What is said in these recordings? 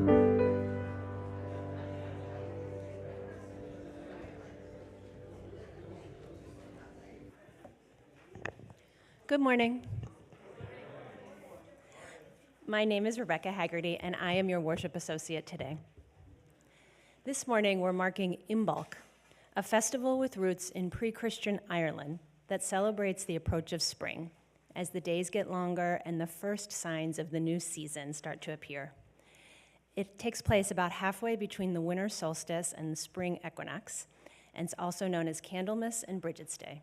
Good morning. My name is Rebecca Haggerty, and I am your worship associate today. This morning, we're marking Imbolc, a festival with roots in pre-Christian Ireland that celebrates the approach of spring as the days get longer and the first signs of the new season start to appear. It takes place about halfway between the winter solstice and the spring equinox, and it's also known as Candlemas and Brigid's Day.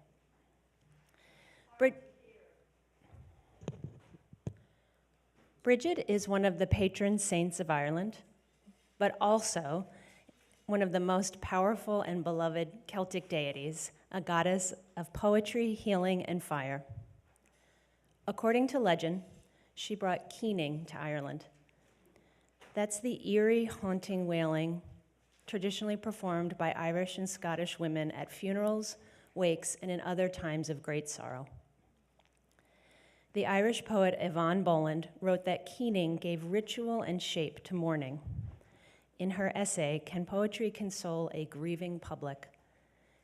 Brigid is one of the patron saints of Ireland, but also one of the most powerful and beloved Celtic deities, a goddess of poetry, healing, and fire. According to legend, she brought keening to Ireland. That's the eerie, haunting wailing traditionally performed by Irish and Scottish women at funerals, wakes, and in other times of great sorrow. The Irish poet Yvonne Boland wrote that keening gave ritual and shape to mourning. In her essay, Can Poetry Console a Grieving Public?,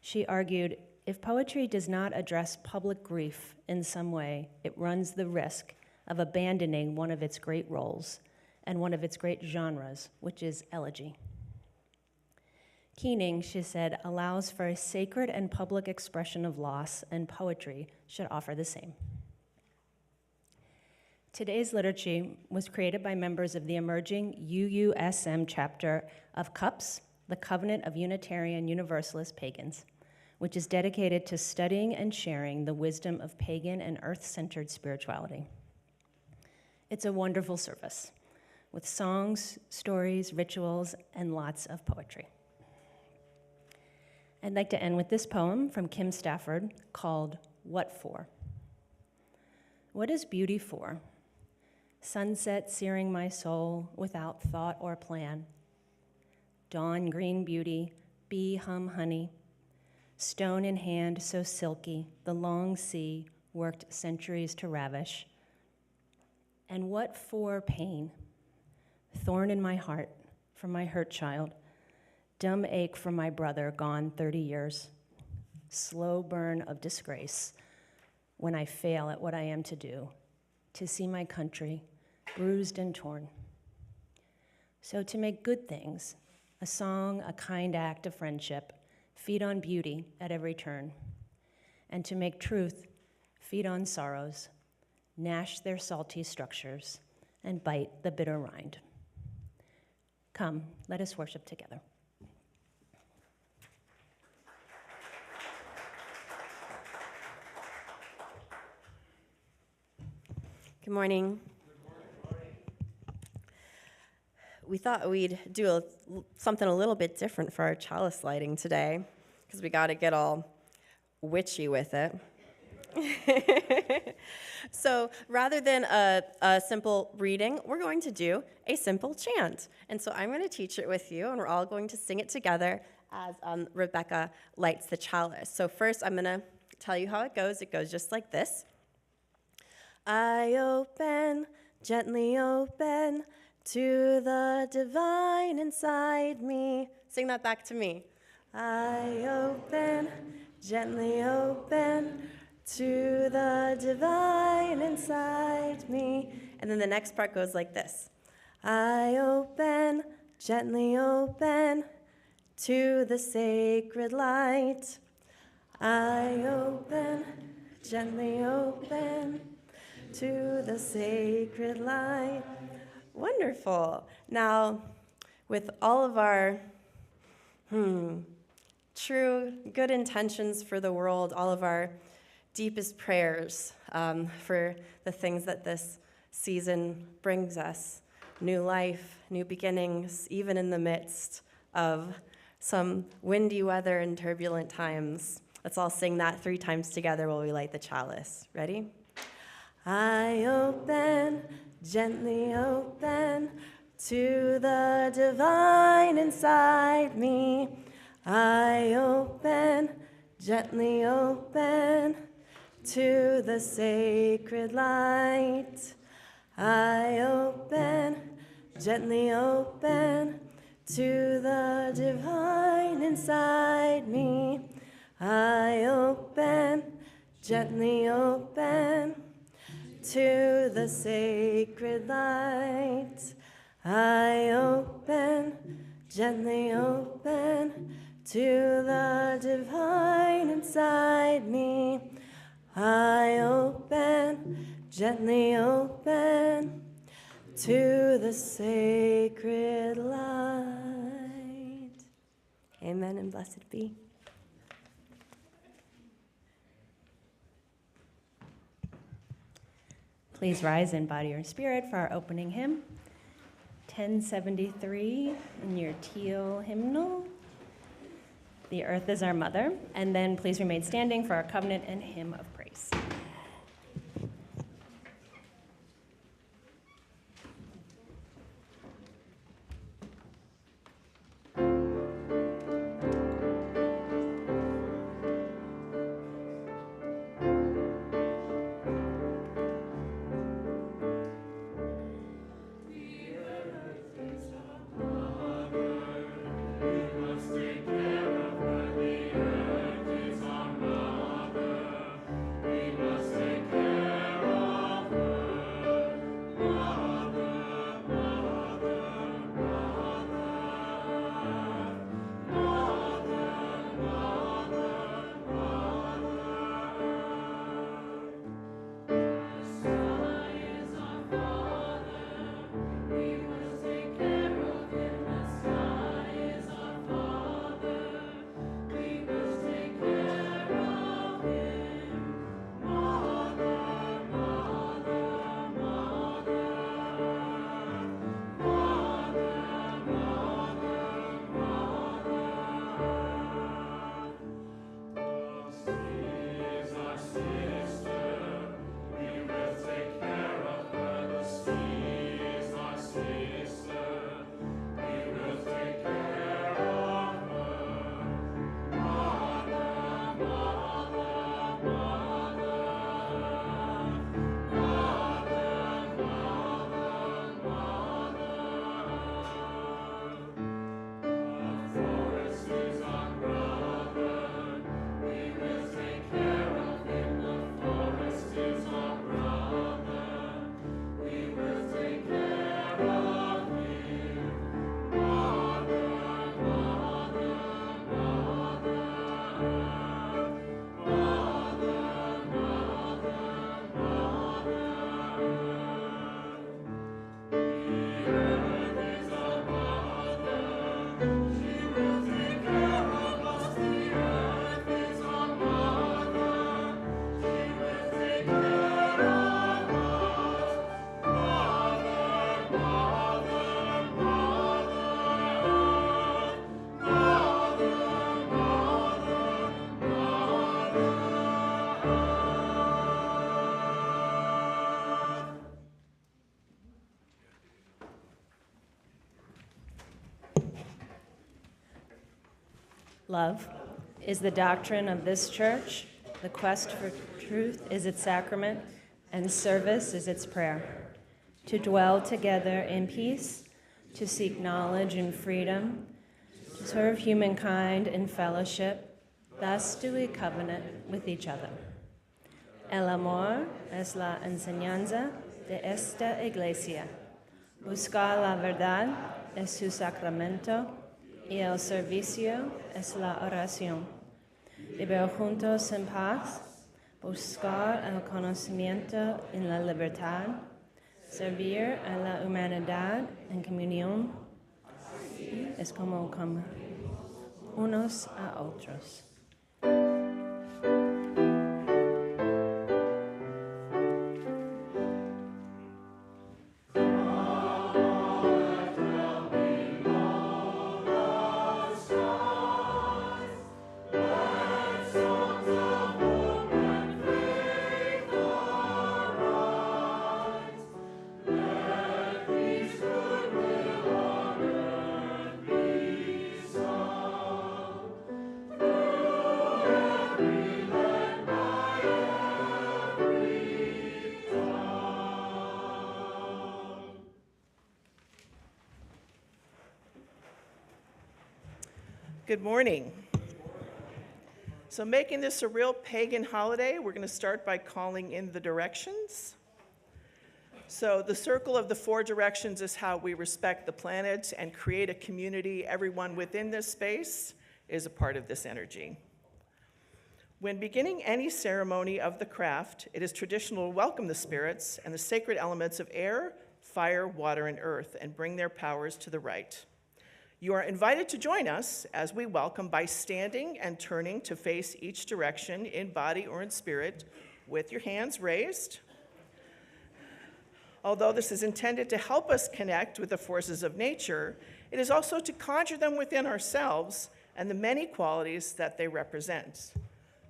she argued, if poetry does not address public grief in some way, it runs the risk of abandoning one of its great roles and one of its great genres, which is elegy. Keening, she said, allows for a sacred and public expression of loss, and poetry should offer the same. Today's liturgy was created by members of the emerging UUSM chapter of CUUPS, the Covenant of Unitarian Universalist Pagans, which is dedicated to studying and sharing the wisdom of pagan and earth-centered spirituality. It's a wonderful service with songs, stories, rituals, and lots of poetry. I'd like to end with this poem from Kim Stafford called What For? What is beauty for? Sunset searing my soul without thought or plan. Dawn green beauty, bee hum honey. Stone in hand so silky, the long sea worked centuries to ravish. And what for pain? Thorn in my heart from my hurt child. Dumb ache from my brother gone 30 years. Slow burn of disgrace when I fail at what I am to do, to see my country bruised and torn. So to make good things, a song, a kind act of friendship, feed on beauty at every turn. And to make truth, feed on sorrows, gnash their salty structures, and bite the bitter rind. Come, let us worship together. Good morning. We thought we'd do something a little bit different for our chalice lighting today, because we got to get all witchy with it. So rather than a simple reading, we're going to do a simple chant. And so I'm going to teach it with you, and we're all going to sing it together as Rebecca lights the chalice. So first, I'm going to tell you how it goes. It goes just like this. I open, gently open, to the divine inside me. Sing that back to me. I open, gently open, to the divine inside me. And then the next part goes like this. I open, gently open, to the sacred light. I open, gently open, to the sacred light. Wonderful. Now, with all of our true good intentions for the world, all of our deepest prayers for the things that this season brings us, new life, new beginnings, even in the midst of some windy weather and turbulent times. Let's all sing that 3 times together while we light the chalice. Ready? I open, gently open, to the divine inside me. I open, gently open, to the sacred light. I open, gently open to the divine inside me. I open, gently open to the sacred light. I open, gently open to the divine inside me. I open, gently open to the sacred light. Amen and blessed be. Please rise in body or spirit for our opening hymn, 1073 in your teal hymnal. The earth is our mother. And then please remain standing for our covenant and hymn of praise. Love is the doctrine of this church, the quest for truth is its sacrament, and service is its prayer. To dwell together in peace, to seek knowledge and freedom, to serve humankind in fellowship, thus do we covenant with each other. El amor es la enseñanza de esta iglesia. Buscar la verdad es su sacramento, y el servicio es la oración. Vivir juntos en paz, buscar el conocimiento en la libertad, servir a la humanidad en comunión, es como unos a otros. Good morning. So making this a real pagan holiday, we're going to start by calling in the directions. So the circle of the 4 directions is how we respect the planet and create a community. Everyone within this space is a part of this energy. When beginning any ceremony of the craft, it is traditional to welcome the spirits and the sacred elements of air, fire, water, and earth, and bring their powers to the right. You are invited to join us as we welcome by standing and turning to face each direction in body or in spirit with your hands raised. Although this is intended to help us connect with the forces of nature, it is also to conjure them within ourselves and the many qualities that they represent.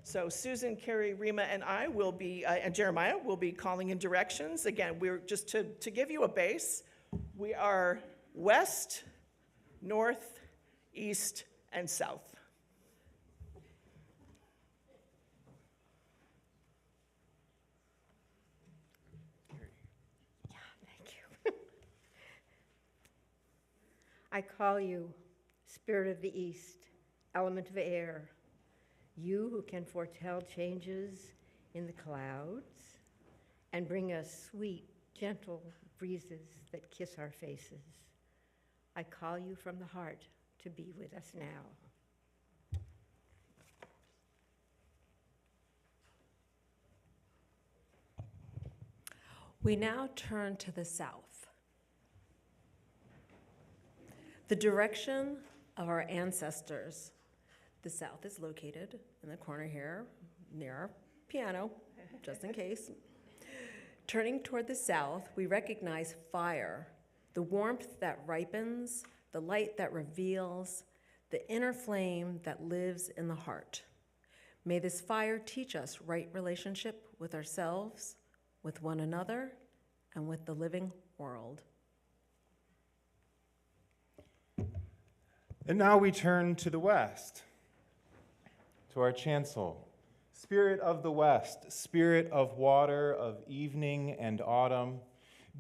So Susan, Carrie, Rima, and I will be, and Jeremiah will be calling in directions. Again, we're just to give you a base, we are west, north, east, and south. Yeah, thank you. I call you, Spirit of the East, element of air, you who can foretell changes in the clouds and bring us sweet, gentle breezes that kiss our faces. I call you from the heart to be with us now. We now turn to the south. The direction of our ancestors. The south is located in the corner here, near our piano, just in case. Turning toward the south, we recognize fire, the warmth that ripens, the light that reveals, the inner flame that lives in the heart. May this fire teach us right relationship with ourselves, with one another, and with the living world. And now we turn to the west, to our chancel. Spirit of the west, spirit of water, of evening and autumn,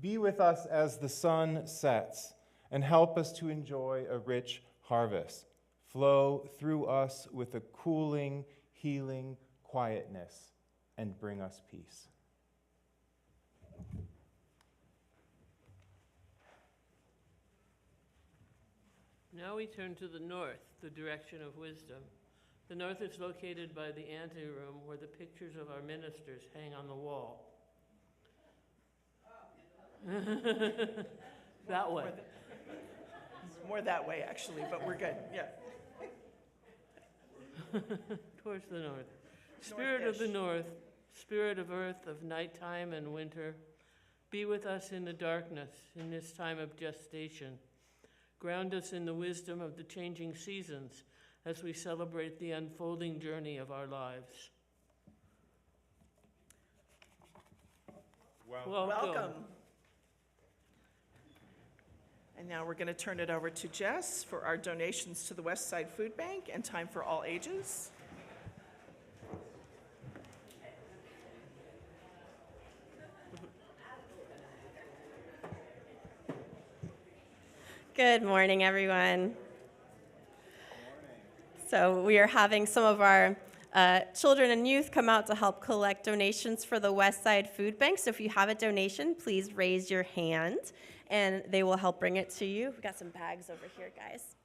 be with us as the sun sets and help us to enjoy a rich harvest. Flow through us with a cooling, healing quietness and bring us peace. Now we turn to the north, the direction of wisdom. The north is located by the anteroom where the pictures of our ministers hang on the wall. That way. More that way, actually, but we're good, yeah. Towards the north. Spirit of the north, spirit of earth, of nighttime and winter, be with us in the darkness, in this time of gestation. Ground us in the wisdom of the changing seasons as we celebrate the unfolding journey of our lives. Welcome. And now we're going to turn it over to Jess for our donations to the West Side Food Bank and time for all ages. Good morning, everyone. So we are having some of our children and youth come out to help collect donations for the West Side Food Bank. So if you have a donation, please raise your hand, and they will help bring it to you. We've got some bags over here, guys.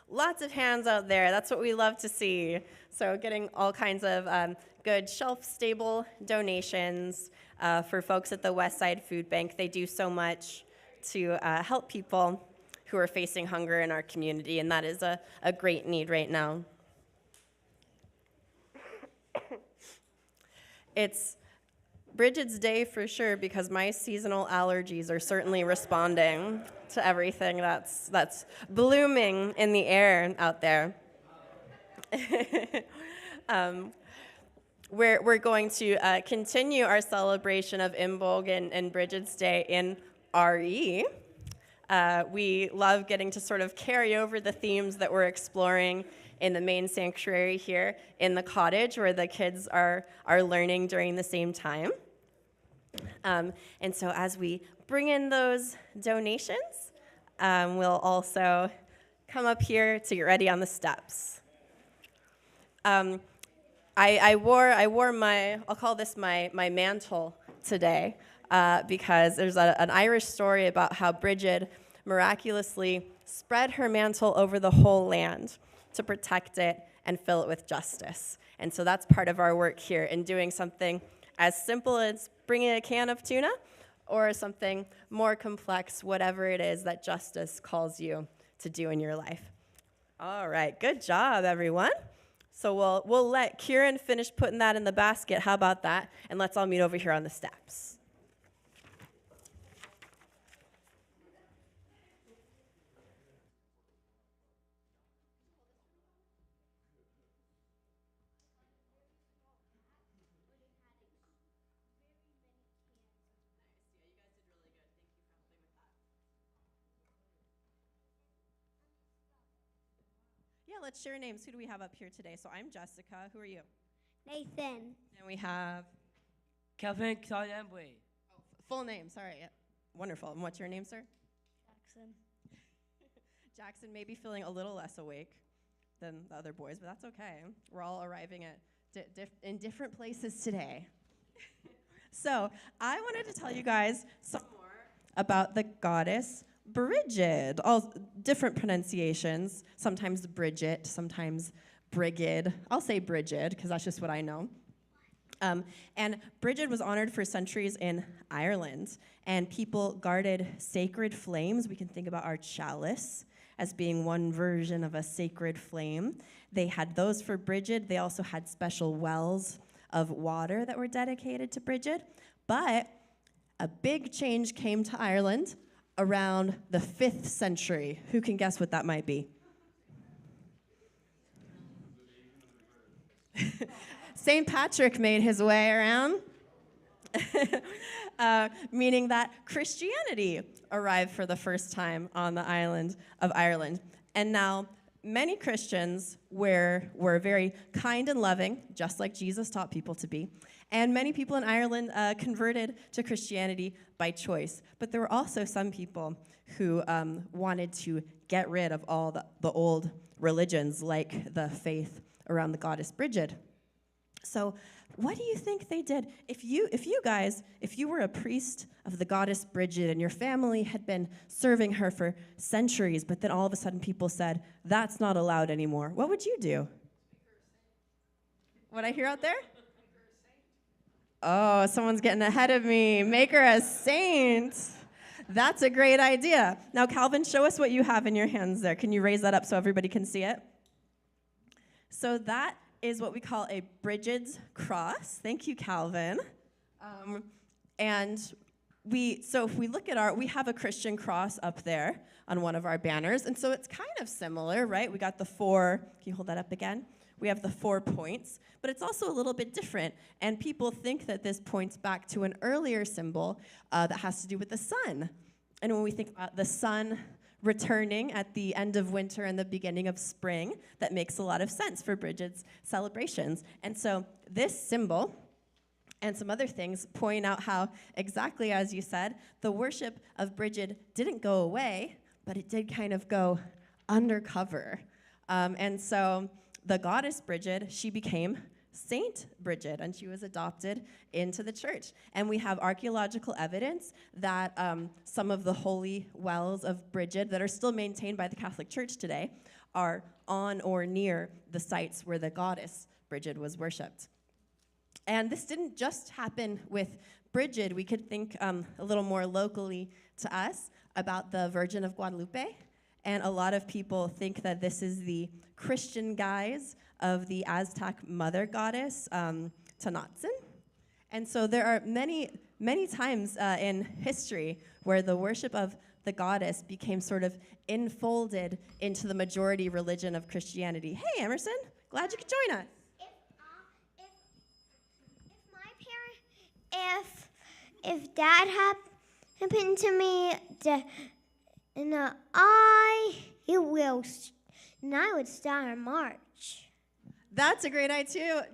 Lots of hands out there. That's what we love to see. So getting all kinds of good shelf-stable donations for folks at the West Side Food Bank. They do so much to help people who are facing hunger in our community, and that is a great need right now. It's Brigid's day for sure because my seasonal allergies are certainly responding to everything that's blooming in the air out there. We're going to continue our celebration of Imbolc and Brigid's Day in RE. We love getting to sort of carry over the themes that we're exploring in the main sanctuary here in the cottage where the kids are learning during the same time. And so as we bring in those donations, we'll also come up here to get ready on the steps. I wore my, I'll call this my mantle today, because there's an Irish story about how Brigid miraculously spread her mantle over the whole land to protect it and fill it with justice. And so that's part of our work here in doing something as simple as bringing a can of tuna, or something more complex, whatever it is that justice calls you to do in your life. All right, good job, everyone. So we'll let Kieran finish putting that in the basket. How about that? And let's all meet over here on the steps. Yeah, let's share names. Who do we have up here today? So I'm Jessica. Who are you? Nathan. And we have Calvin Claudemboy. full name. Sorry. Yep. Wonderful. And what's your name, sir? Jackson. Jackson may be feeling a little less awake than the other boys, but that's okay. We're all arriving at in different places today. So I wanted to tell you guys some more about the goddess Brigid. All different pronunciations. Sometimes Bridget, sometimes Brigid. I'll say Brigid because that's just what I know. And Brigid was honored for centuries in Ireland, and people guarded sacred flames. We can think about our chalice as being one version of a sacred flame. They had those for Brigid. They also had special wells of water that were dedicated to Brigid. But a big change came to Ireland around the 5th century. Who can guess what that might be? St. Patrick made his way around, meaning that Christianity arrived for the first time on the island of Ireland. And now many Christians were very kind and loving, just like Jesus taught people to be. And many people in Ireland converted to Christianity by choice. But there were also some people who wanted to get rid of all the old religions, like the faith around the goddess Brigid. So what do you think they did? If you were a priest of the goddess Brigid and your family had been serving her for centuries, but then all of a sudden people said, that's not allowed anymore, what would you do? What I hear out there? Oh, someone's getting ahead of me. Make her a saint. That's a great idea. Now, Calvin, show us what you have in your hands there. Can you raise that up so everybody can see it? So that is what we call a Brigid's cross. Thank you, Calvin. So if we look at we have a Christian cross up there on one of our banners, and so it's kind of similar, right? We got the 4, can you hold that up again? We have the 4 points, but it's also a little bit different, and people think that this points back to an earlier symbol that has to do with the sun. And when we think about the sun returning at the end of winter and the beginning of spring, that makes a lot of sense for Brigid's celebrations. And so this symbol and some other things point out how, exactly as you said, the worship of Brigid didn't go away, but it did kind of go undercover. And so the goddess Brigid, she became Saint Brigid, and she was adopted into the church. And we have archaeological evidence that some of the holy wells of Brigid that are still maintained by the Catholic Church today are on or near the sites where the goddess Brigid was worshipped. And this didn't just happen with Brigid. We could think a little more locally to us about the Virgin of Guadalupe. And a lot of people think that this is the Christian guise of the Aztec mother goddess, Tenochtitlan. And so there are many, many times in history where the worship of the goddess became sort of enfolded into the majority religion of Christianity. Hey, Emerson, glad you could join us. If that happened to me, I would start a march. That's a great idea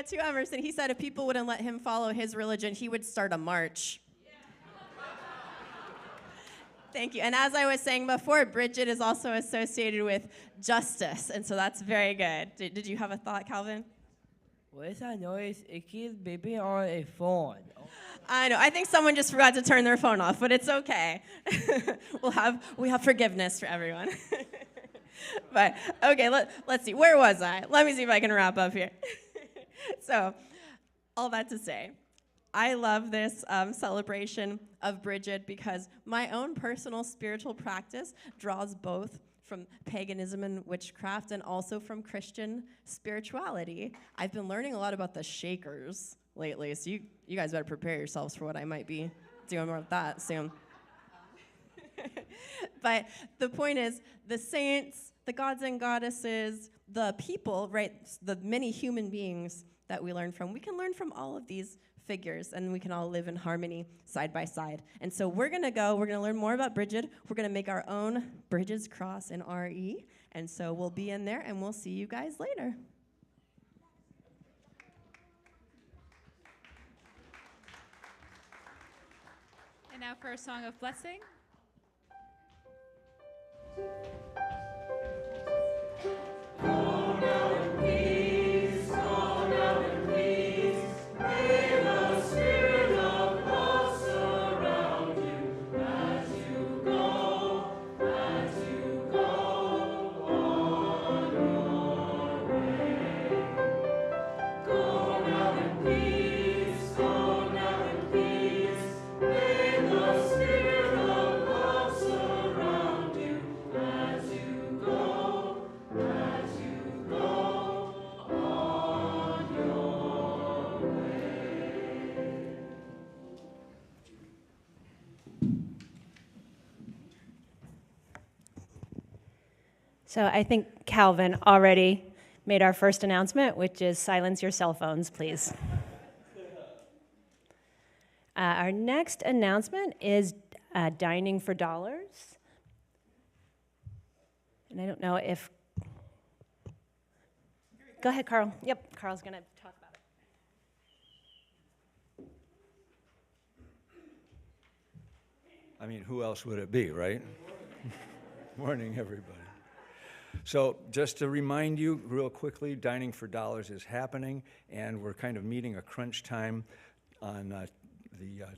too, Emerson. He said if people wouldn't let him follow his religion, he would start a march. Thank you. And as I was saying before, Brigid is also associated with justice, and so that's very good. Did you have a thought, Calvin? What is that noise? It keeps beeping on a phone. I know. I think someone just forgot to turn their phone off, but it's okay. we have forgiveness for everyone. But okay, let's see. Where was I? Let me see if I can wrap up here. So, all that to say, I love this celebration of Brigid because my own personal spiritual practice draws both from paganism and witchcraft and also from Christian spirituality. I've been learning a lot about the Shakers lately, so you guys better prepare yourselves for what I might be doing more of that soon. But the point is, the saints, the gods and goddesses, the people, right, the many human beings that we learn from, we can learn from all of these figures, and we can all live in harmony side by side. And so we're going to learn more about Brigid. We're going to make our own Brigid's cross in RE, and so we'll be in there, and we'll see you guys later. And now for a song of blessing. So I think Calvin already made our first announcement, which is silence your cell phones, please. Our next announcement is dining for dollars. And I don't know if... Go ahead, Carl. Yep, Carl's going to talk about it. I mean, who else would it be, right? Morning, everybody. So just to remind you real quickly, Dining for Dollars is happening, and we're kind of meeting a crunch time on the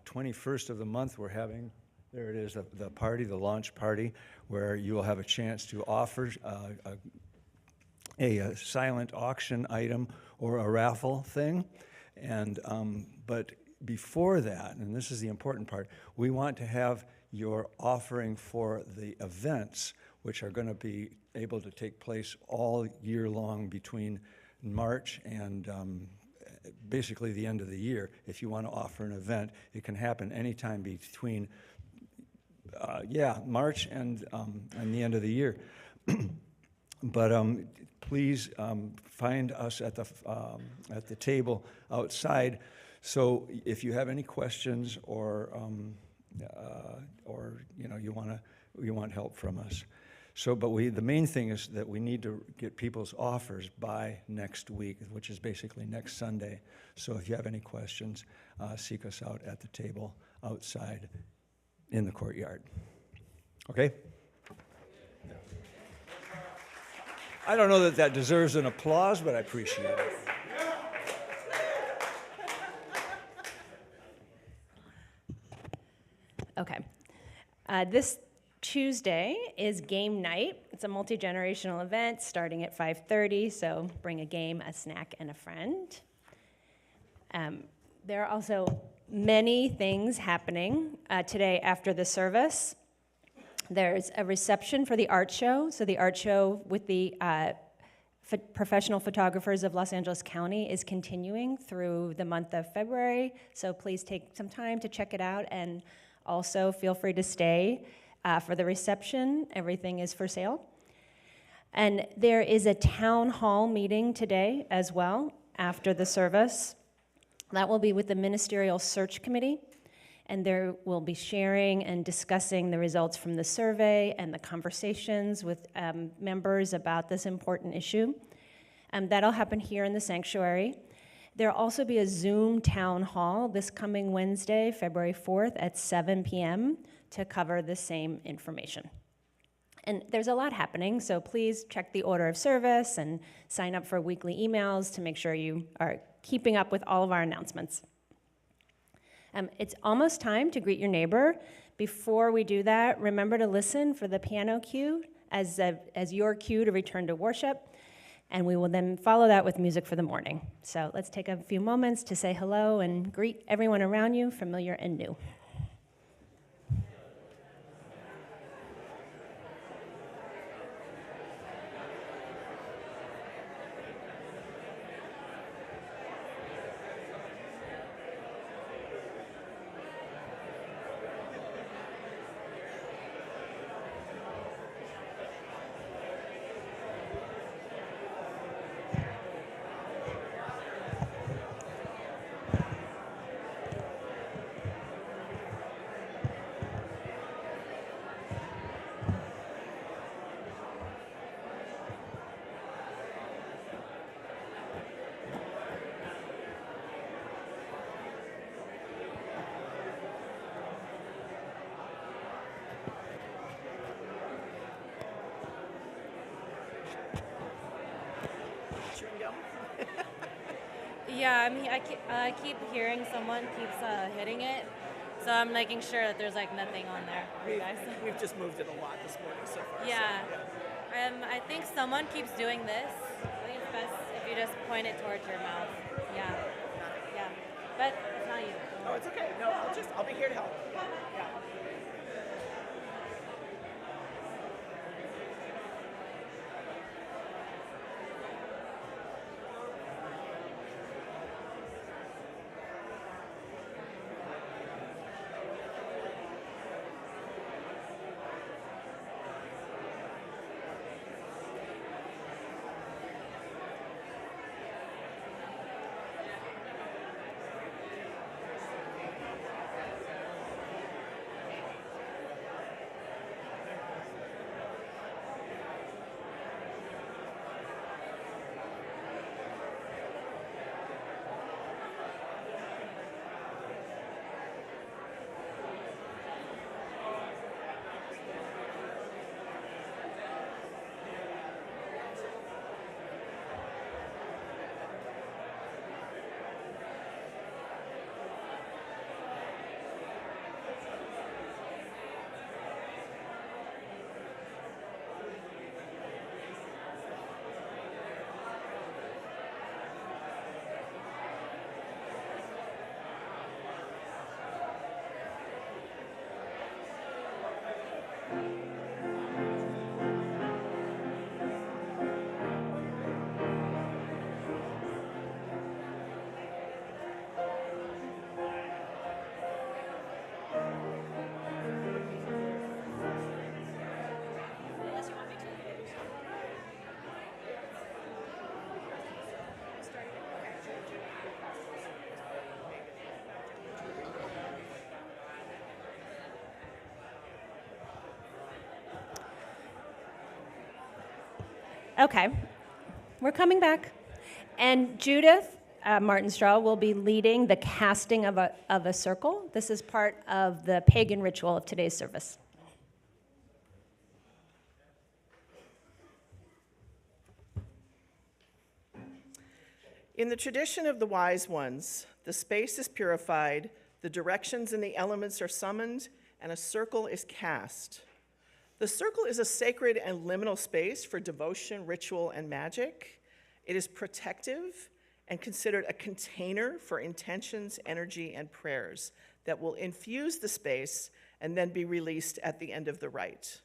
21st of the month. We're having, there it is, the party, the launch party, where you will have a chance to offer a silent auction item or a raffle thing. And but before that, and this is the important part, we want to have your offering for the events, which are going to be able to take place all year long between March and basically the end of the year. If you want to offer an event, it can happen anytime between March and the end of the year. But please find us at the table outside. So if you have any questions or you want help from us. So, but the main thing is that we need to get people's offers by next week, which is basically next Sunday. So if you have any questions, seek us out at the table outside in the courtyard. Okay? I don't know that deserves an applause, but I appreciate it. Okay. This Tuesday is game night. It's a multi-generational event starting at 5:30, so bring a game, a snack, and a friend. There are also many things happening today after the service. There's a reception for the art show. So the art show with the professional photographers of Los Angeles County is continuing through the month of February. So please take some time to check it out, and also feel free to stay for the reception. Everything is for sale. And there is a town hall meeting today as well after the service. That will be with the Ministerial Search Committee, and there will be sharing and discussing the results from the survey and the conversations with members about this important issue. That'll happen here in the sanctuary. There'll also be a Zoom town hall this coming Wednesday, February 4th at 7 p.m. to cover the same information. And there's a lot happening, so please check the order of service and sign up for weekly emails to make sure you are keeping up with all of our announcements. It's almost time to greet your neighbor. Before we do that, remember to listen for the piano cue as your cue to return to worship, and we will then follow that with music for the morning. So let's take a few moments to say hello and greet everyone around you, familiar and new. Yeah, I keep hearing someone keeps hitting it, so I'm making sure that there's like nothing on there for you guys. We've just moved it a lot this morning so far. Yeah. So, I think someone keeps doing this. I think it's best if you just point it towards your mouth. Yeah. Yeah. But it's not you. Oh, it's okay. No, I'll be here to help. Yeah. Okay, we're coming back. And Judith Martin-Straw will be leading the casting of a circle. This is part of the pagan ritual of today's service. In the tradition of the wise ones, the space is purified, the directions and the elements are summoned, and a circle is cast. The circle is a sacred and liminal space for devotion, ritual, and magic. It is protective and considered a container for intentions, energy, and prayers that will infuse the space and then be released at the end of the rite.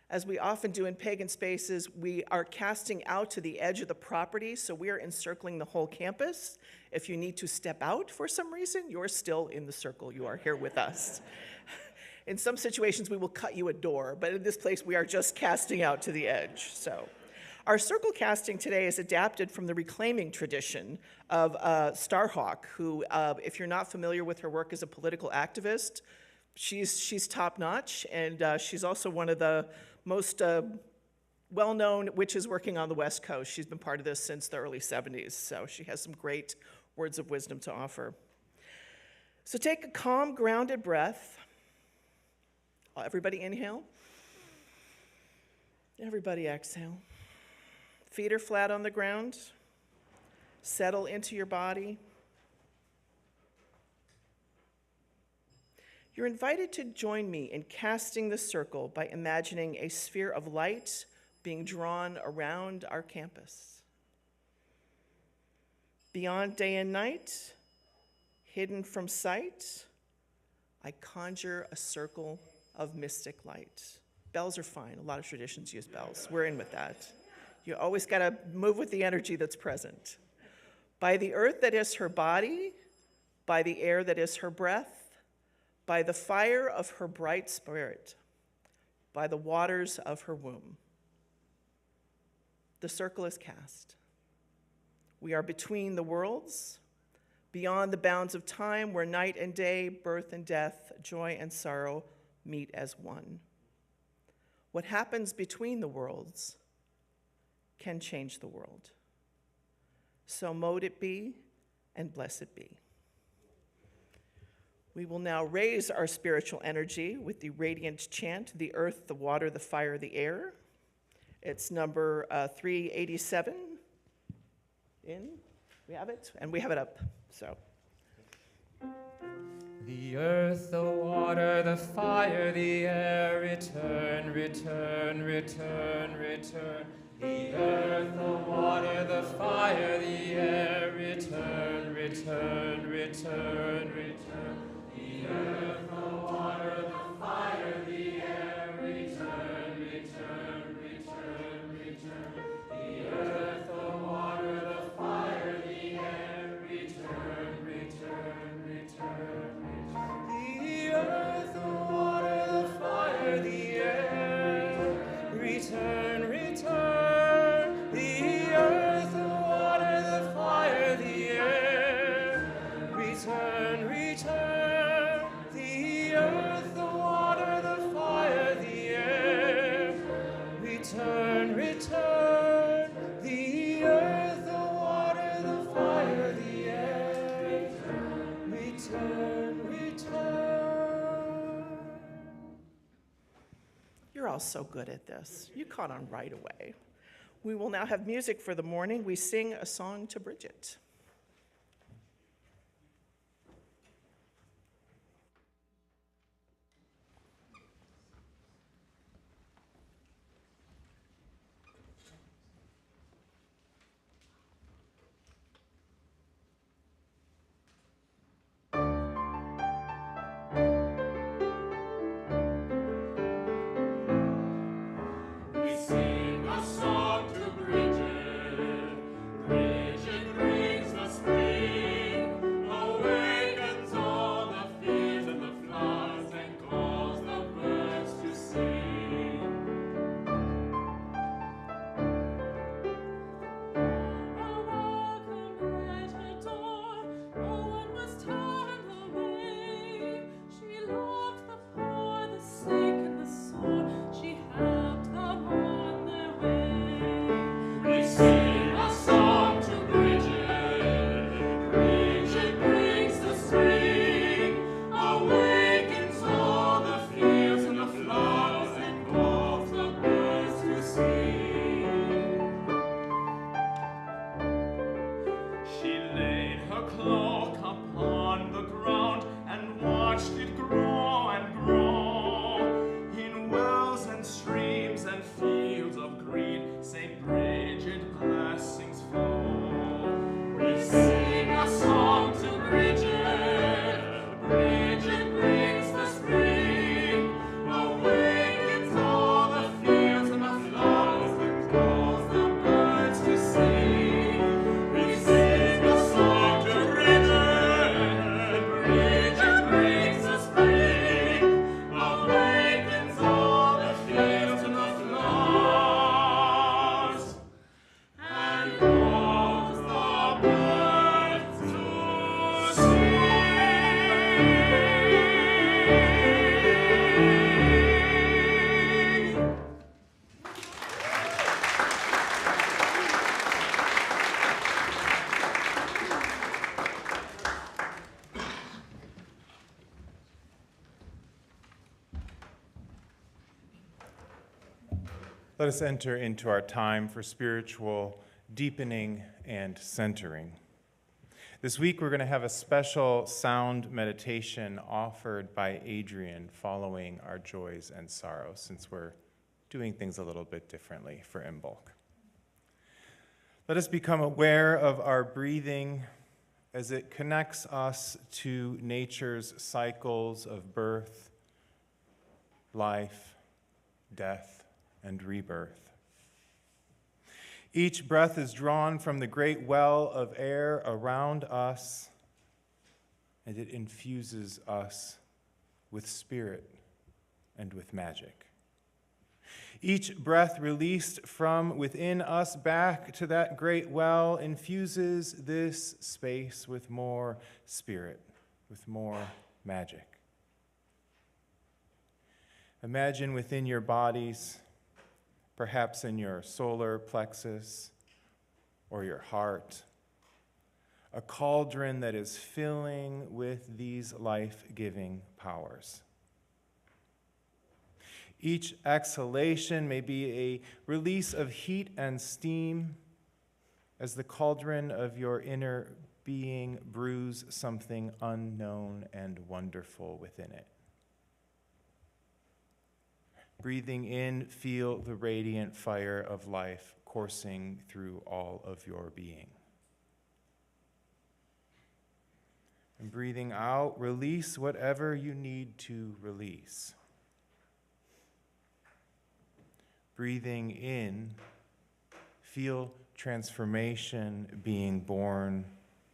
As we often do in pagan spaces, we are casting out to the edge of the property, so we are encircling the whole campus. If you need to step out for some reason, you're still in the circle. You are here with us. In some situations, we will cut you a door, but in this place, we are just casting out to the edge. So, our circle casting today is adapted from the reclaiming tradition of Starhawk, who, if you're not familiar with her work as a political activist, she's top-notch, and she's also one of the most well-known witches working on the West Coast. She's been part of this since the early 70s, so she has some great words of wisdom to offer. So take a calm, grounded breath. Everybody inhale. Everybody exhale. Feet are flat on the ground. Settle into your body. You're invited to join me in casting the circle by imagining a sphere of light being drawn around our campus. Beyond day and night, hidden from sight, I conjure a circle of mystic light. Bells are fine. A lot of traditions use bells. We're in with that. You always got to move with the energy that's present. By the earth that is her body, by the air that is her breath, by the fire of her bright spirit, by the waters of her womb. The circle is cast. We are between the worlds, beyond the bounds of time where night and day, birth and death, joy and sorrow meet as one. What happens between the worlds can change the world. So mote it be, and blessed be. We will now raise our spiritual energy with the radiant chant, the earth, the water, the fire, the air. It's number 387. We have it, and we have it up, so. The earth, the water, the fire, the air, return, return, return, return. The earth, the water, the fire, the air, return, return, return, return. The earth, the water, the fire, the air, return, return, return, return. The earth, the water, the fire, the air, return, return, return, return. The earth, the water, the fire, the air, return, return. The earth, the water, the fire, the air, return, return. The earth, the water, the fire, the air, return, return. The earth, the water, the fire, the air, return, return. You're all so good at this. You caught on right away. We will now have music for the morning. We sing a song to Brigid. We sing a song to Brigid. Brigid brings Let us enter into our time for spiritual deepening and centering. This week we're going to have a special sound meditation offered by Adrian following our joys and sorrows, since we're doing things a little bit differently for Imbolc. Let us become aware of our breathing as it connects us to nature's cycles of birth, life, death, and rebirth. Each breath is drawn from the great well of air around us, and it infuses us with spirit and with magic. Each breath released from within us back to that great well infuses this space with more spirit, with more magic. Imagine within your bodies, perhaps in your solar plexus or your heart, a cauldron that is filling with these life-giving powers. Each exhalation may be a release of heat and steam as the cauldron of your inner being brews something unknown and wonderful within it. Breathing in, feel the radiant fire of life coursing through all of your being. And breathing out, release whatever you need to release. Breathing in, feel transformation being born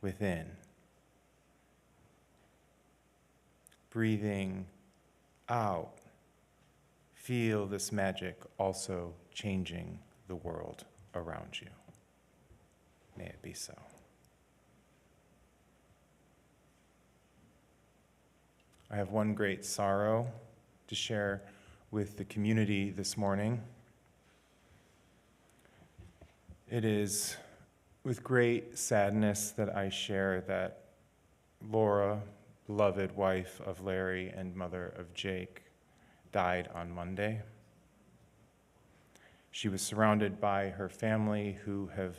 within. Breathing out, feel this magic also changing the world around you. May it be so. I have one great sorrow to share with the community this morning. It is with great sadness that I share that Laura, beloved wife of Larry and mother of Jake, died on Monday. She was surrounded by her family who have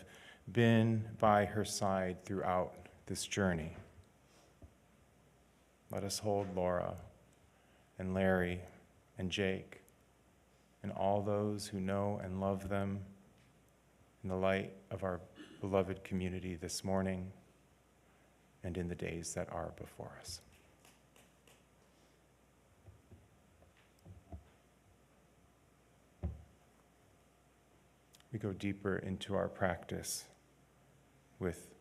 been by her side throughout this journey. Let us hold Laura and Larry and Jake and all those who know and love them in the light of our beloved community this morning and in the days that are before us. We go deeper into our practice with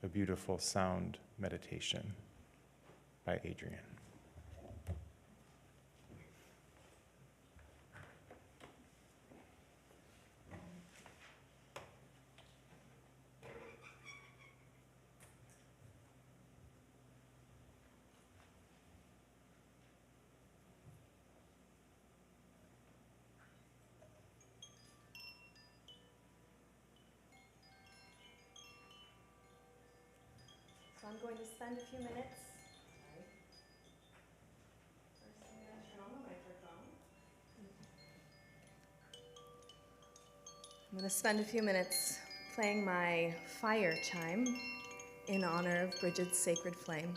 a beautiful sound meditation by Adrian. So I'm going to spend a few minutes. First, I'm going to turn on the microphone. I'm going to spend a few minutes playing my fire chime in honor of Brigid's sacred flame.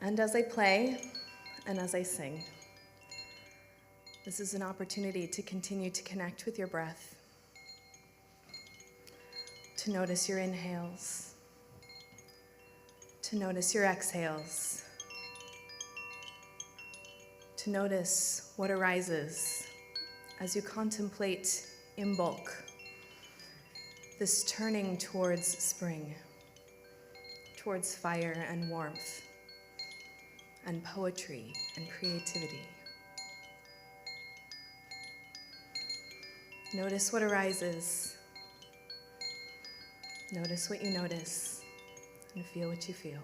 And as I play and as I sing, this is an opportunity to continue to connect with your breath, to notice your inhales, to notice your exhales, to notice what arises as you contemplate Imbolc, this turning towards spring, towards fire and warmth, and poetry and creativity. Notice what arises, notice what you notice, and feel what you feel.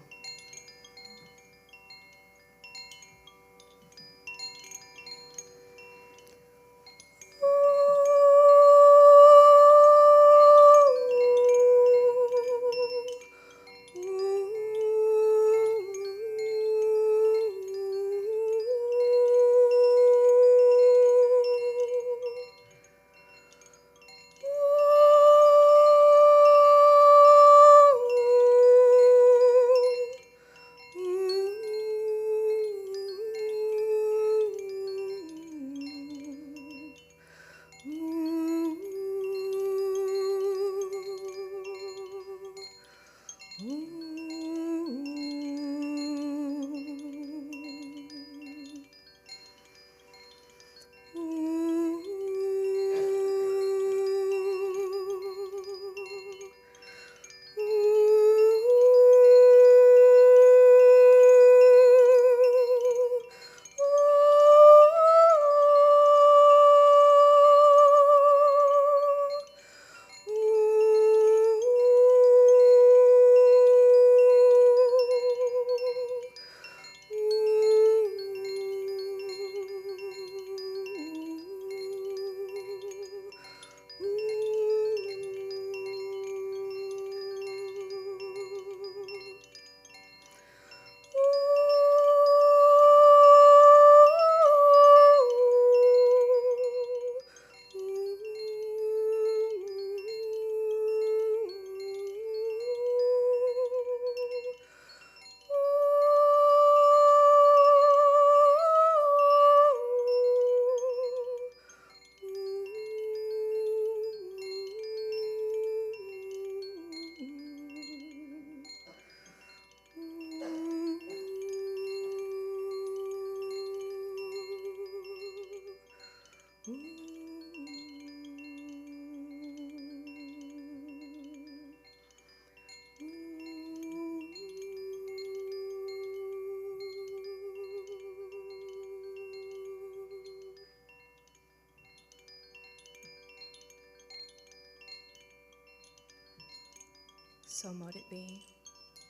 So mote it be,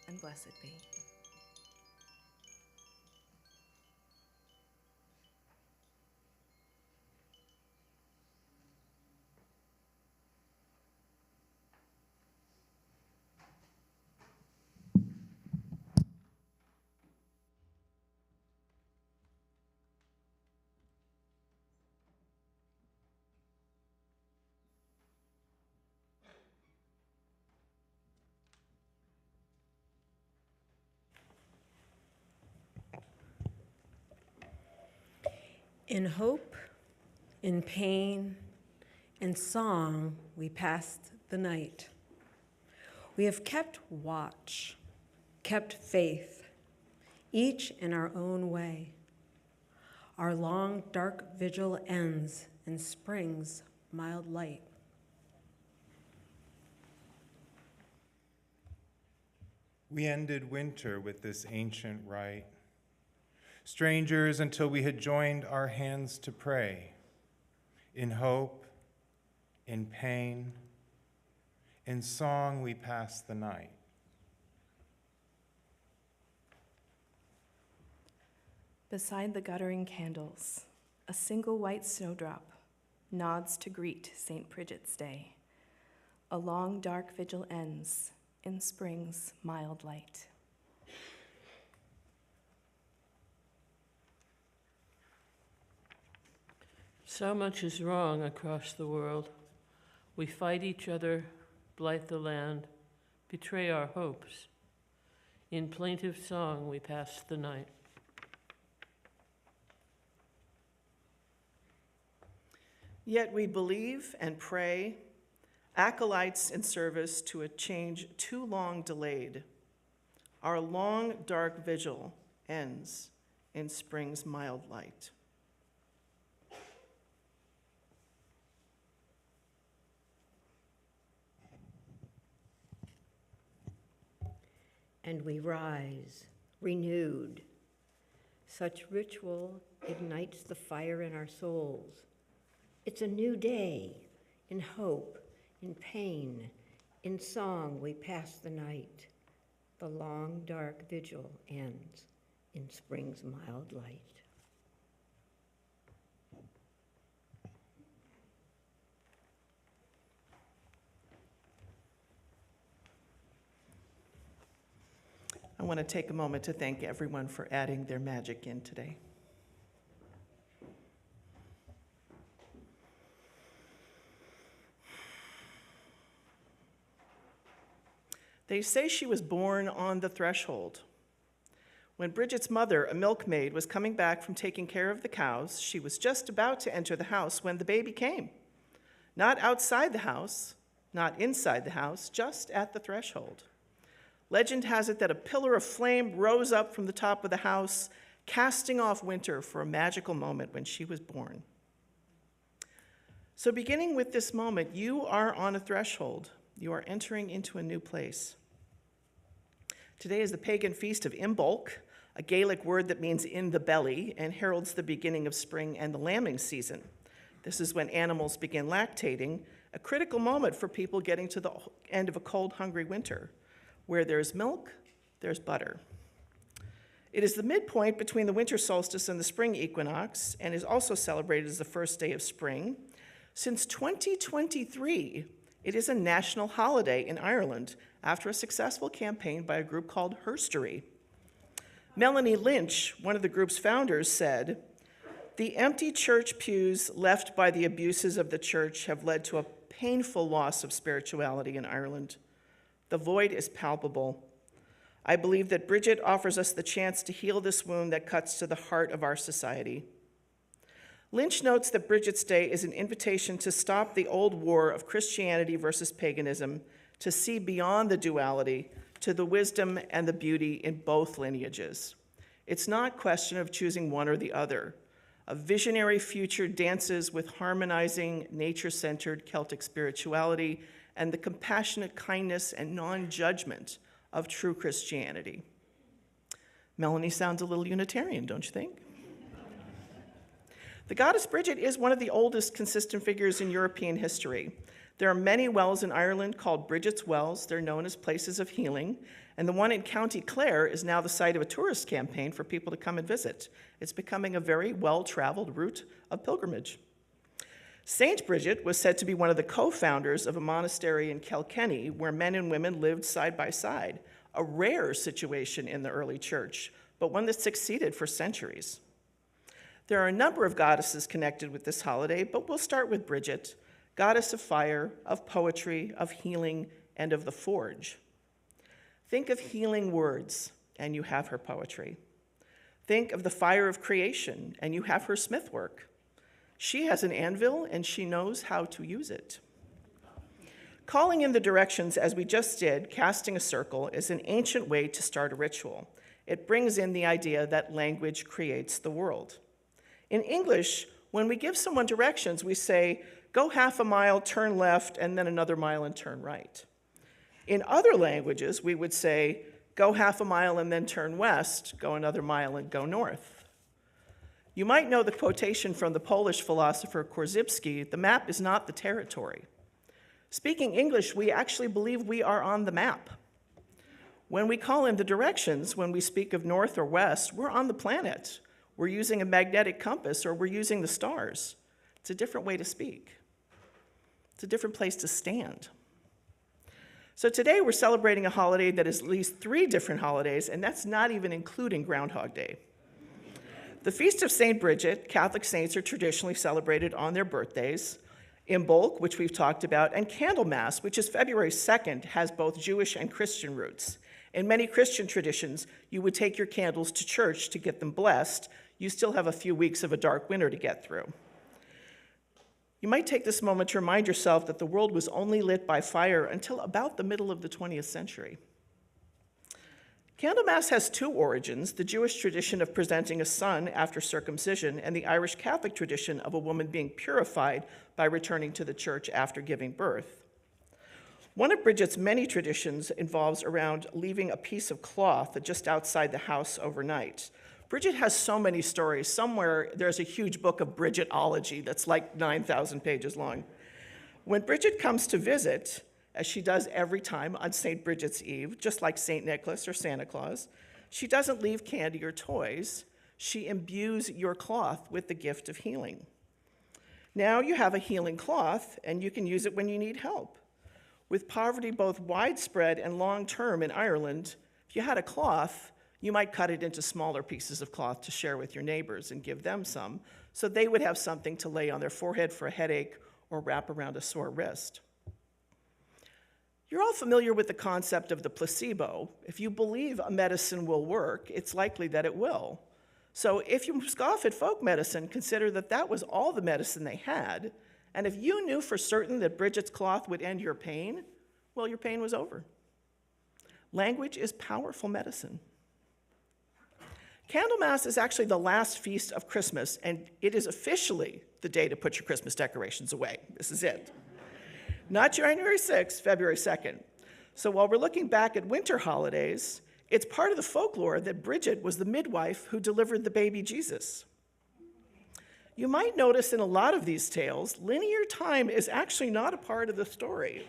and blessed be. In hope, in pain, in song, we passed the night. We have kept watch, kept faith, each in our own way. Our long, dark vigil ends in spring's mild light. We ended winter with this ancient rite, strangers until we had joined our hands to pray, in hope, in pain, in song we passed the night. Beside the guttering candles, a single white snowdrop nods to greet St. Brigid's Day. A long, dark vigil ends in spring's mild light. So much is wrong across the world. We fight each other, blight the land, betray our hopes. In plaintive song we pass the night. Yet we believe and pray, acolytes in service to a change too long delayed. Our long, dark vigil ends in spring's mild light. And we rise, renewed. Such ritual ignites the fire in our souls. It's a new day. In hope, in pain, in song we pass the night. The long, dark vigil ends in spring's mild light. I want to take a moment to thank everyone for adding their magic in today. They say she was born on the threshold. When Brigid's mother, a milkmaid, was coming back from taking care of the cows, she was just about to enter the house when the baby came. Not outside the house, not inside the house, just at the threshold. Legend has it that a pillar of flame rose up from the top of the house, casting off winter for a magical moment when she was born. So beginning with this moment, you are on a threshold. You are entering into a new place. Today is the pagan feast of Imbolc, a Gaelic word that means in the belly and heralds the beginning of spring and the lambing season. This is when animals begin lactating, a critical moment for people getting to the end of a cold, hungry winter. Where there's milk, there's butter. It is the midpoint between the winter solstice and the spring equinox, and is also celebrated as the first day of spring. Since 2023, it is a national holiday in Ireland after a successful campaign by a group called Herstory. Melanie Lynch, one of the group's founders, said, "The empty church pews left by the abuses of the church have led to a painful loss of spirituality in Ireland. The void is palpable. I believe that Brigid offers us the chance to heal this wound that cuts to the heart of our society." Lynch notes that Brigid's Day is an invitation to stop the old war of Christianity versus paganism, to see beyond the duality, to the wisdom and the beauty in both lineages. It's not a question of choosing one or the other. A visionary future dances with harmonizing, nature-centered Celtic spirituality and the compassionate kindness and non-judgment of true Christianity. Melanie sounds a little Unitarian, don't you think? The goddess Brigid is one of the oldest consistent figures in European history. There are many wells in Ireland called Brigid's Wells. They're known as places of healing. And the one in County Clare is now the site of a tourist campaign for people to come and visit. It's becoming a very well-traveled route of pilgrimage. Saint Brigid was said to be one of the co-founders of a monastery in Kilkenny where men and women lived side by side, a rare situation in the early church, but one that succeeded for centuries. There are a number of goddesses connected with this holiday, but we'll start with Brigid, goddess of fire, of poetry, of healing, and of the forge. Think of healing words, and you have her poetry. Think of the fire of creation, and you have her smithwork. She has an anvil, and she knows how to use it. Calling in the directions, as we just did, casting a circle, is an ancient way to start a ritual. It brings in the idea that language creates the world. In English, when we give someone directions, we say, go half a mile, turn left, and then another mile and turn right. In other languages, we would say, go half a mile and then turn west, go another mile and go north. You might know the quotation from the Polish philosopher Korzybski, the map is not the territory. Speaking English, we actually believe we are on the map. When we call in the directions, when we speak of north or west, we're on the planet. We're using a magnetic compass or we're using the stars. It's a different way to speak. It's a different place to stand. So today we're celebrating a holiday that is at least 3 different holidays, and that's not even including Groundhog Day. The Feast of St. Brigid, Catholic saints are traditionally celebrated on their birthdays. Imbolc, which we've talked about, and Candlemas, which is February 2nd, has both Jewish and Christian roots. In many Christian traditions, you would take your candles to church to get them blessed. You still have a few weeks of a dark winter to get through. You might take this moment to remind yourself that the world was only lit by fire until about the middle of the 20th century. Candlemas has 2 origins, the Jewish tradition of presenting a son after circumcision and the Irish Catholic tradition of a woman being purified by returning to the church after giving birth. One of Brigid's many traditions involves around leaving a piece of cloth just outside the house overnight. Brigid has so many stories. Somewhere there's a huge book of Brigidology that's like 9,000 pages long. When Brigid comes to visit, as she does every time on St. Brigid's Eve, just like St. Nicholas or Santa Claus, she doesn't leave candy or toys. She imbues your cloth with the gift of healing. Now you have a healing cloth, and you can use it when you need help. With poverty both widespread and long-term in Ireland, if you had a cloth, you might cut it into smaller pieces of cloth to share with your neighbors and give them some, so they would have something to lay on their forehead for a headache or wrap around a sore wrist. You're all familiar with the concept of the placebo. If you believe a medicine will work, it's likely that it will. So if you scoff at folk medicine, consider that that was all the medicine they had. And if you knew for certain that Brigid's cloth would end your pain, well, your pain was over. Language is powerful medicine. Candlemas is actually the last feast of Christmas, and it is officially the day to put your Christmas decorations away. This is it. Not January 6th, February 2nd. So while we're looking back at winter holidays, it's part of the folklore that Brigid was the midwife who delivered the baby Jesus. You might notice in a lot of these tales, linear time is actually not a part of the story.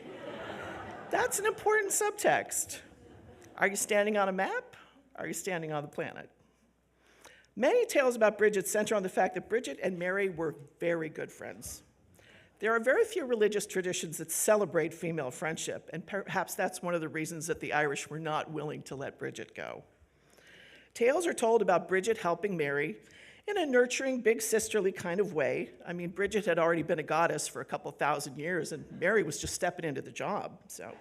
That's an important subtext. Are you standing on a map? Are you standing on the planet? Many tales about Brigid center on the fact that Brigid and Mary were very good friends. There are very few religious traditions that celebrate female friendship, and perhaps that's one of the reasons that the Irish were not willing to let Brigid go. Tales are told about Brigid helping Mary in a nurturing, big sisterly kind of way. I mean, Brigid had already been a goddess for a couple thousand years, and Mary was just stepping into the job. So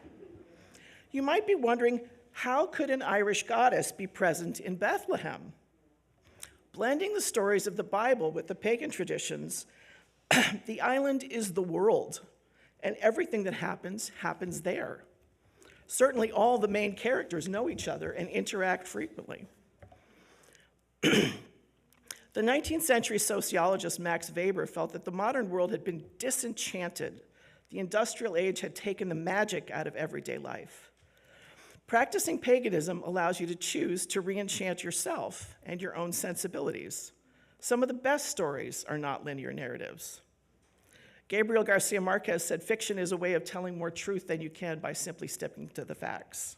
you might be wondering, how could an Irish goddess be present in Bethlehem? Blending the stories of the Bible with the pagan traditions, the island is the world, and everything that happens, happens there. Certainly all the main characters know each other and interact frequently. The 19th century sociologist Max Weber felt that the modern world had been disenchanted. The industrial age had taken the magic out of everyday life. Practicing paganism allows you to choose to re-enchant yourself and your own sensibilities. Some of the best stories are not linear narratives. Gabriel Garcia Marquez said, "Fiction is a way of telling more truth than you can by simply sticking to the facts."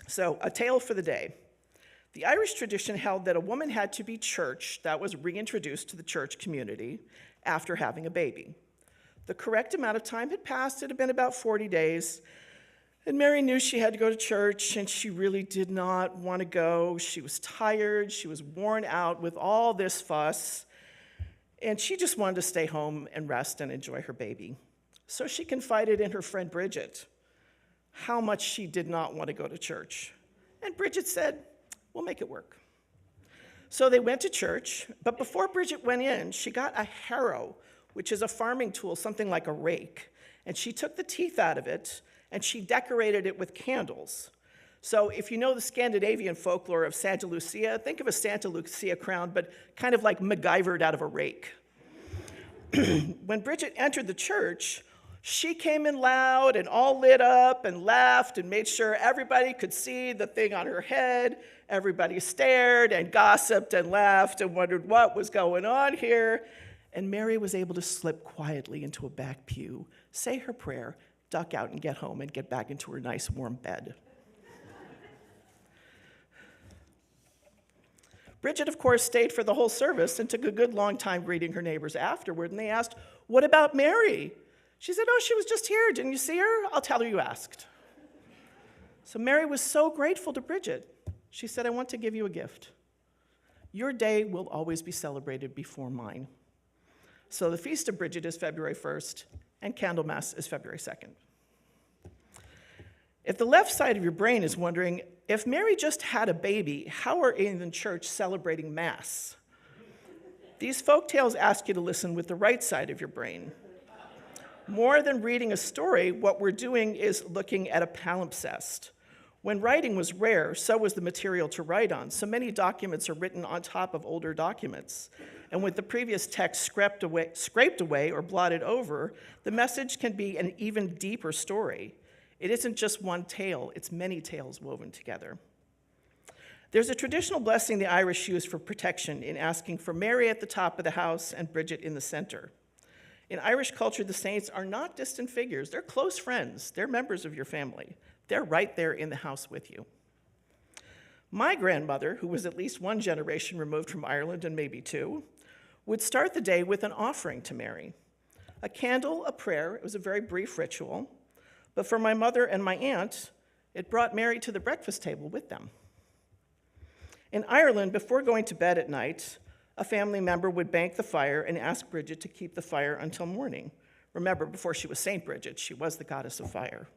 So, a tale for the day. The Irish tradition held that a woman had to be churched, that was reintroduced to the church community, after having a baby. The correct amount of time had passed. It had been about 40 days. And Mary knew she had to go to church, and she really did not want to go. She was tired. She was worn out with all this fuss. And she just wanted to stay home and rest and enjoy her baby. So she confided in her friend Brigid how much she did not want to go to church. And Brigid said, "We'll make it work." So they went to church, but before Brigid went in, she got a harrow, which is a farming tool, something like a rake. And she took the teeth out of it, and she decorated it with candles. So if you know the Scandinavian folklore of Santa Lucia, think of a Santa Lucia crown, but kind of like MacGyvered out of a rake. When Brigid entered the church, she came in loud and all lit up and laughed and made sure everybody could see the thing on her head. Everybody stared and gossiped and laughed and wondered what was going on here. And Mary was able to slip quietly into a back pew, say her prayer, duck out and get home and get back into her nice warm bed. Brigid, of course, stayed for the whole service and took a good long time greeting her neighbors afterward. And they asked, "What about Mary?" She said, "Oh, she was just here. Didn't you see her? I'll tell her you asked." So Mary was so grateful to Brigid. She said, "I want to give you a gift. Your day will always be celebrated before mine." So the Feast of Brigid is February 1st, and Candlemas is February 2nd. If the left side of your brain is wondering, if Mary just had a baby, how are in church celebrating Mass? These folktales ask you to listen with the right side of your brain. More than reading a story, what we're doing is looking at a palimpsest. When writing was rare, so was the material to write on. So many documents are written on top of older documents. And with the previous text scraped away or blotted over, the message can be an even deeper story. It isn't just one tale, it's many tales woven together. There's a traditional blessing the Irish use for protection in asking for Mary at the top of the house and Brigid in the center. In Irish culture, the saints are not distant figures. They're close friends. They're members of your family. They're right there in the house with you. My grandmother, who was at least one generation removed from Ireland and maybe two, would start the day with an offering to Mary. A candle, a prayer. It was a very brief ritual. But for my mother and my aunt, it brought Mary to the breakfast table with them. In Ireland, before going to bed at night, a family member would bank the fire and ask Brigid to keep the fire until morning. Remember, before she was Saint Brigid, she was the goddess of fire.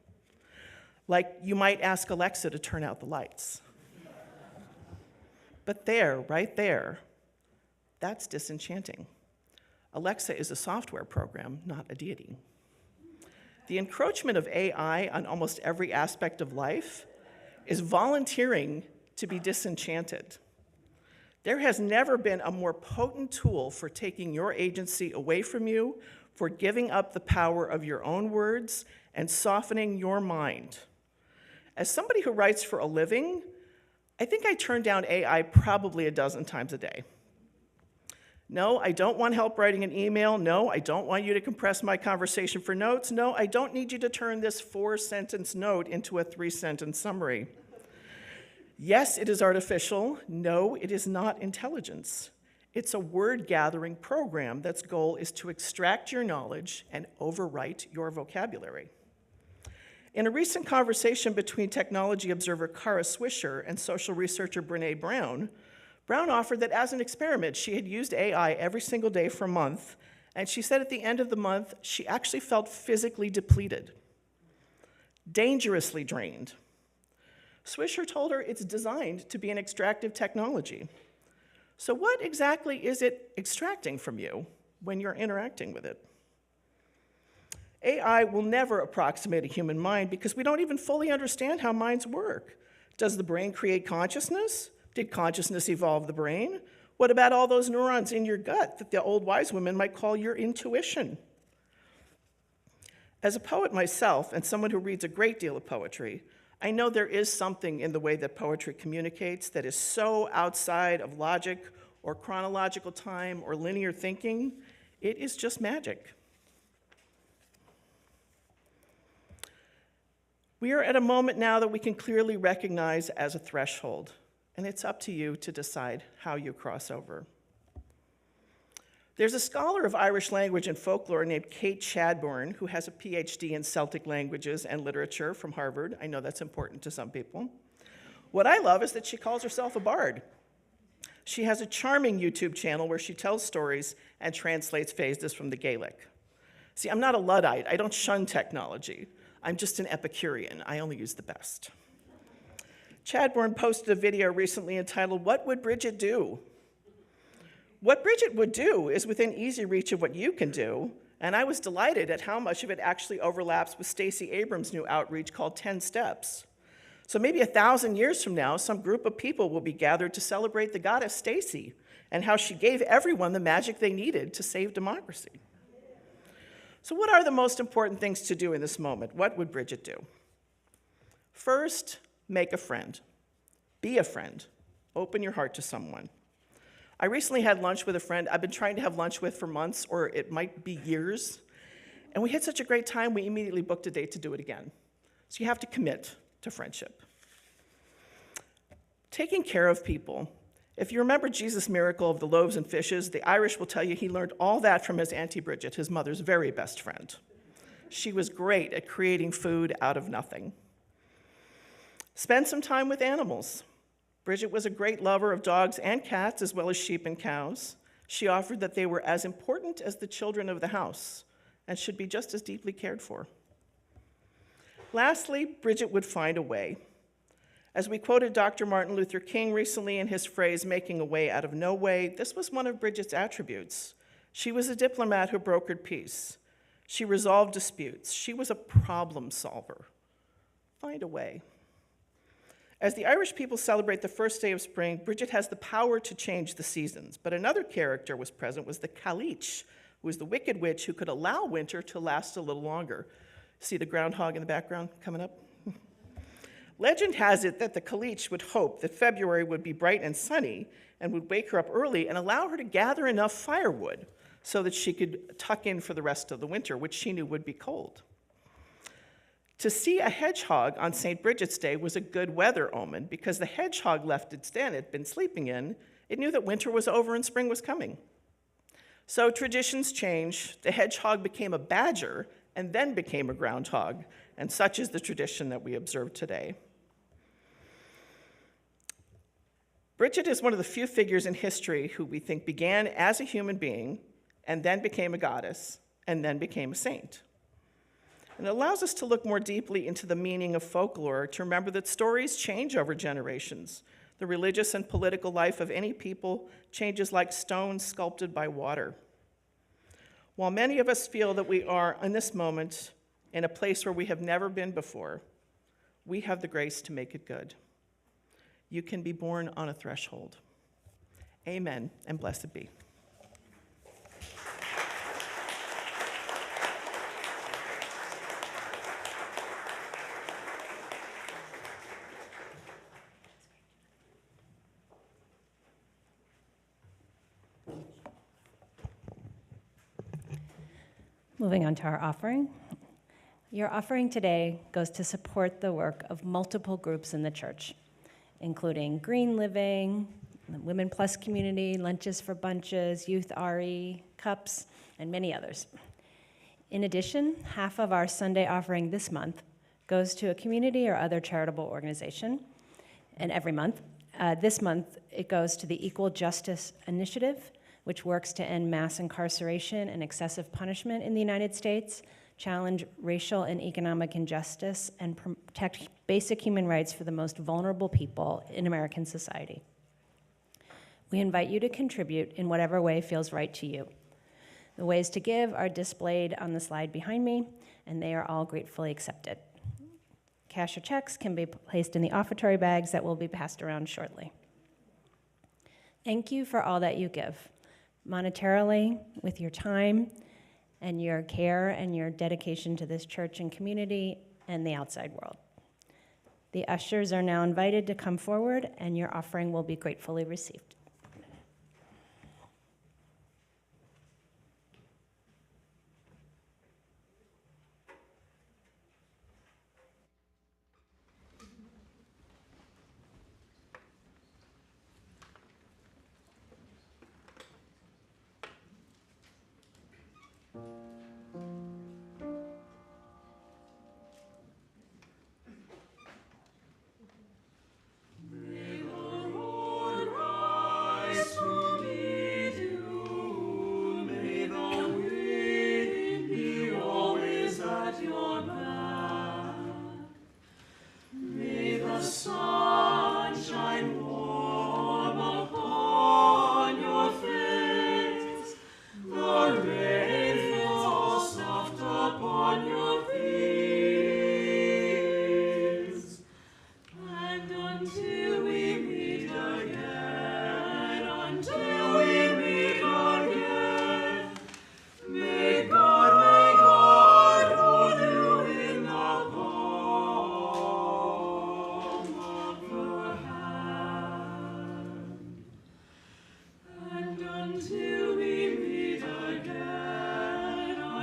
Like you might ask Alexa to turn out the lights. But there, right there, that's disenchanting. Alexa is a software program, not a deity. The encroachment of AI on almost every aspect of life is volunteering to be disenchanted. There has never been a more potent tool for taking your agency away from you, for giving up the power of your own words, and softening your mind. As somebody who writes for a living, I think I turn down AI probably a dozen times a day. No, I don't want help writing an email. No, I don't want you to compress my conversation for notes. No, I don't need you to turn this 4-sentence note into a 3-sentence summary. Yes, it is artificial. No, it is not intelligence. It's a word-gathering program that's goal is to extract your knowledge and overwrite your vocabulary. In a recent conversation between technology observer Kara Swisher and social researcher Brene Brown, Brown offered that as an experiment, she had used AI every single day for a month, and she said at the end of the month, she actually felt physically depleted, dangerously drained. Swisher told her it's designed to be an extractive technology. So what exactly is it extracting from you when you're interacting with it? AI will never approximate a human mind because we don't even fully understand how minds work. Does the brain create consciousness? Did consciousness evolve the brain? What about all those neurons in your gut that the old wise women might call your intuition? As a poet myself, and someone who reads a great deal of poetry, I know there is something in the way that poetry communicates that is so outside of logic or chronological time or linear thinking, It is just magic. We are at a moment now that we can clearly recognize as a threshold, and it's up to you to decide how you cross over. There's a scholar of Irish language and folklore named Kate Chadbourne, who has a PhD in Celtic languages and literature from Harvard. I know that's important to some people. What I love is that she calls herself a bard. She has a charming YouTube channel where she tells stories and translates phases from the Gaelic. See, I'm not a Luddite. I don't shun technology. I'm just an Epicurean. I only use the best. Chadbourne posted a video recently entitled, "What Would Brigid Do?" What Brigid would do is within easy reach of what you can do, and I was delighted at how much of it actually overlaps with Stacey Abrams' new outreach called 10 Steps. So maybe 1,000 years from now, some group of people will be gathered to celebrate the goddess Stacey and how she gave everyone the magic they needed to save democracy. So what are the most important things to do in this moment? What would Brigid do? First, make a friend. Be a friend. Open your heart to someone. I recently had lunch with a friend I've been trying to have lunch with for months, or it might be years, and we had such a great time, we immediately booked a date to do it again. So you have to commit to friendship. Taking care of people. If you remember Jesus' miracle of the loaves and fishes, the Irish will tell you he learned all that from his Auntie Brigid, his mother's very best friend. She was great at creating food out of nothing. Spend some time with animals. Brigid was a great lover of dogs and cats, as well as sheep and cows. She offered that they were as important as the children of the house and should be just as deeply cared for. Lastly, Brigid would find a way. As we quoted Dr. Martin Luther King recently in his phrase, "making a way out of no way," this was one of Brigid's attributes. She was a diplomat who brokered peace. She resolved disputes. She was a problem solver. Find a way. As the Irish people celebrate the first day of spring, Brigid has the power to change the seasons. But another character was present, was the Cailleach, who was the wicked witch who could allow winter to last a little longer. See the groundhog in the background coming up? Legend has it that the Cailleach would hope that February would be bright and sunny and would wake her up early and allow her to gather enough firewood so that she could tuck in for the rest of the winter, which she knew would be cold. To see a hedgehog on St. Brigid's Day was a good weather omen because the hedgehog left its den it had been sleeping in. It knew that winter was over and spring was coming. So traditions change. The hedgehog became a badger and then became a groundhog, and such is the tradition that we observe today. Brigid is one of the few figures in history who we think began as a human being and then became a goddess and then became a saint. And it allows us to look more deeply into the meaning of folklore, to remember that stories change over generations. The religious and political life of any people changes like stones sculpted by water. While many of us feel that we are, in this moment, in a place where we have never been before, we have the grace to make it good. You can be born on a threshold. Amen, and blessed be. Moving on to our offering. Your offering today goes to support the work of multiple groups in the church, including Green Living, the Women Plus community, Lunches for Bunches, Youth RE, CUUPS, and many others. In addition, half of our Sunday offering this month goes to a community or other charitable organization, and every month. This month, it goes to the Equal Justice Initiative, which works to end mass incarceration and excessive punishment in the United States, challenge racial and economic injustice, and protect basic human rights for the most vulnerable people in American society. We invite you to contribute in whatever way feels right to you. The ways to give are displayed on the slide behind me, and they are all gratefully accepted. Cash or checks can be placed in the offertory bags that will be passed around shortly. Thank you for all that you give, monetarily, with your time, and your care and your dedication to this church and community and the outside world. The ushers are now invited to come forward, and your offering will be gratefully received.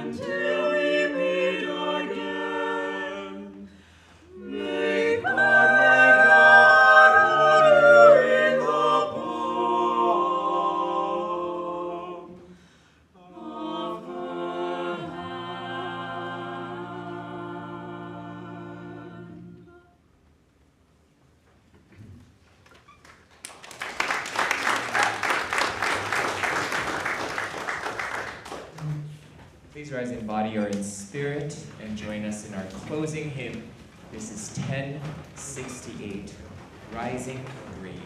until we meet again. May God hold you in the palm of her hand. Please rise in body or in spirit and join us in our closing hymn. This is 1068, Rising Green.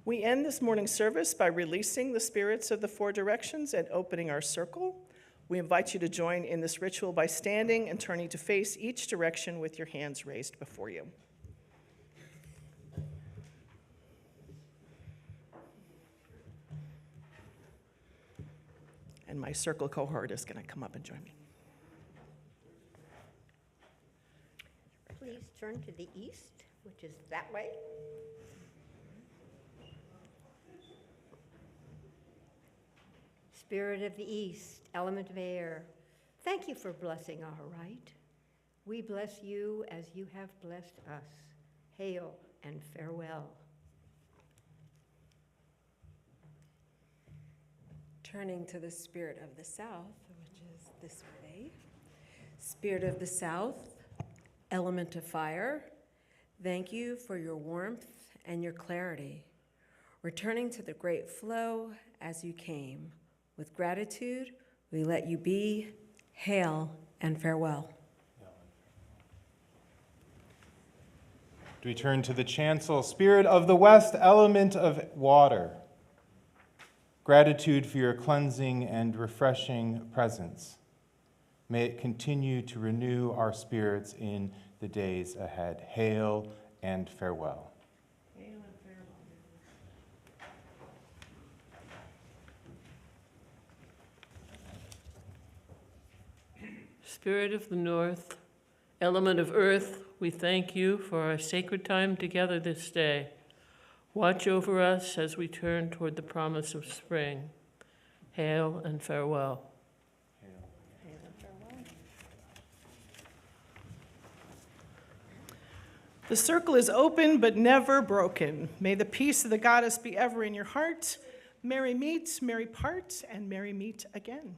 We end this morning's service by releasing the spirits of the four directions and opening our circle. We invite you to join in this ritual by standing and turning to face each direction with your hands raised before you. And my circle cohort is going to come up and join me. Please turn to the east, which is that way. Spirit of the east, element of air, thank you for blessing our right. We bless you as you have blessed us. Hail and farewell. Turning to the spirit of the south, which is this way. Spirit of the south, element of fire, thank you for your warmth and your clarity. Returning to the great flow as you came. With gratitude, we let you be. Hail and farewell. We turn to the chancel. Spirit of the West, element of water. Gratitude for your cleansing and refreshing presence. May it continue to renew our spirits in the days ahead. Hail and farewell. Spirit of the North, element of earth, we thank you for our sacred time together this day. Watch over us as we turn toward the promise of spring. Hail and farewell. The circle is open but never broken. May the peace of the goddess be ever in your heart. Merry meet, merry part, and merry meet again.